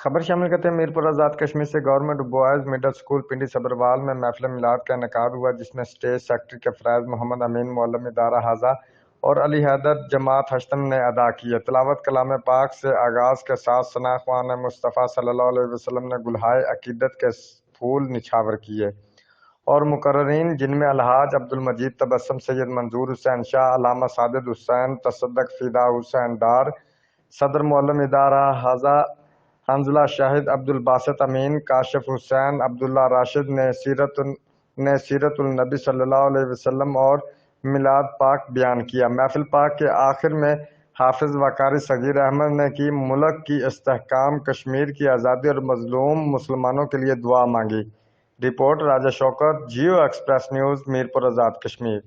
خبر شامل کرتے ہیں میرپور آزاد کشمیر سے۔ Government boys middle school Pindi Sabarwal میں محفل میلاد کا انعقاد ہوا، جس میں اسٹیج سیکرٹری کے فیض محمد امین، معلم ادارہ حاضہ اور علی حیدر جماعت ہشتم نے ادا کیے۔ تلاوت کلام پاک سے آغاز کے ساتھ ثنا خوان مصطفیٰ صلی اللہ علیہ وسلم نے گلہائے عقیدت کے پھول نچھاور کیے اور مقررین، جن میں الحاج عبدالمجید تبسم، سید منظور حسین شاہ، علامہ ساجد حسین تصدق، فدا حسین ڈار، صدر معلم ادارہ حاضہ حنظلہ شاہد، عبدالباسط امین، کاشف حسین، عبداللہ راشد نے سیرت النبی صلی اللہ علیہ وسلم اور میلاد پاک بیان کیا۔ محفل پاک کے آخر میں حافظ و قاری صغیر احمد نے کی ملک کی استحکام، کشمیر کی آزادی اور مظلوم مسلمانوں کے لیے دعا مانگی۔ رپورٹ راجہ شوکت، جیو ایکسپریس نیوز، میرپور آزاد کشمیر۔